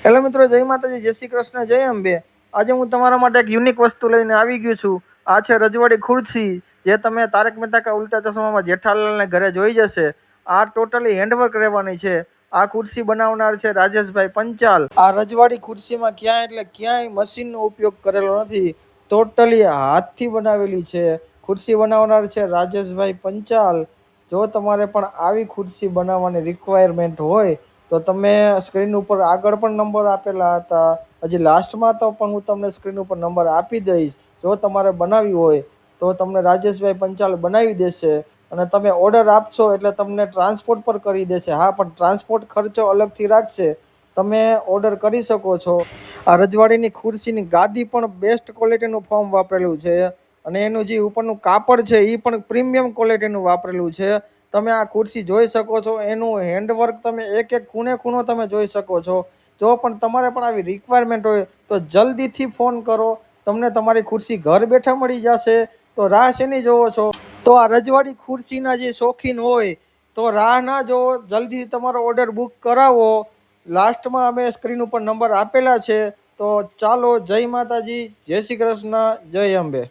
Hello મિત્રો, જય માતાજી, જય શ્રી કૃષ્ણ, જય અંબે। આજે હું તમારા માટે એક યુનિક વસ્તુ લઈને આવી ગયો છું। આ છે રજવાડી ખુરશી, જે તમે તારક મહેતા કા ઉલ્ટા ચશ્મામાં જેઠાલાલને ઘરે જોઈ જશે। આ ટોટલી હેન્ડવર્ક રહેવાની છે। આ ખુરશી બનાવનાર છે રાજેશભાઈ પંચાલ। આ રજવાડી ખુરશીમાં ક્યાંય મશીનનો ઉપયોગ કરેલો નથી, ટોટલી હાથથી બનાવેલી છે। ખુરશી બનાવનાર છે રાજેશભાઈ પંચાલ। જો તમારે પણ આવી ખુરશી બનાવવાની રિક્વાયરમેન્ટ હોય તો તમે સ્ક્રીન ઉપર આગળ પણ નંબર આપેલા હતા, હજી લાસ્ટમાં તો પણ હું તમને સ્ક્રીન ઉપર નંબર આપી દઈશ। જો તમારે બનાવવી હોય તો તમને રાજેશભાઈ પંચાલ બનાવી દેશે, અને તમે ઓર્ડર આપશો એટલે તમને ટ્રાન્સપોર્ટ પર કરી દેશે। હા, પણ ટ્રાન્સપોર્ટ ખર્ચો અલગથી રાખશે, તમે ઓર્ડર કરી શકો છો। આ રજવાડીની ખુરશીની ગાદી પણ બેસ્ટ ક્વોલિટીનું ફોર્મ વાપરેલું છે, અને એનું જે ઉપરનું કાપડ છે એ પણ પ્રીમિયમ ક્વોલિટીનું વાપરેલું છે। તમે આ ખુરશી જોઈ શકો છો, એનું હેન્ડવર્ક તમે એક ખૂણો તમે જોઈ શકો છો। જો પણ તમારે પણ આવી રિક્વાયરમેન્ટ હોય તો જલ્દીથી ફોન કરો, તમને તમારી ખુરશી ઘર બેઠા મળી જશે। તો રાહ શેની જોવો છો? તો આ રજવાડી ખુરશીના જે શોખીન હોય તો રાહ ના જોવો, જલ્દી તમારો ઓર્ડર બુક કરાવો। લાસ્ટમાં અમે સ્ક્રીન ઉપર નંબર આપેલા છે। તો ચાલો, જય માતાજી, જય શ્રી કૃષ્ણ, જય અંબે।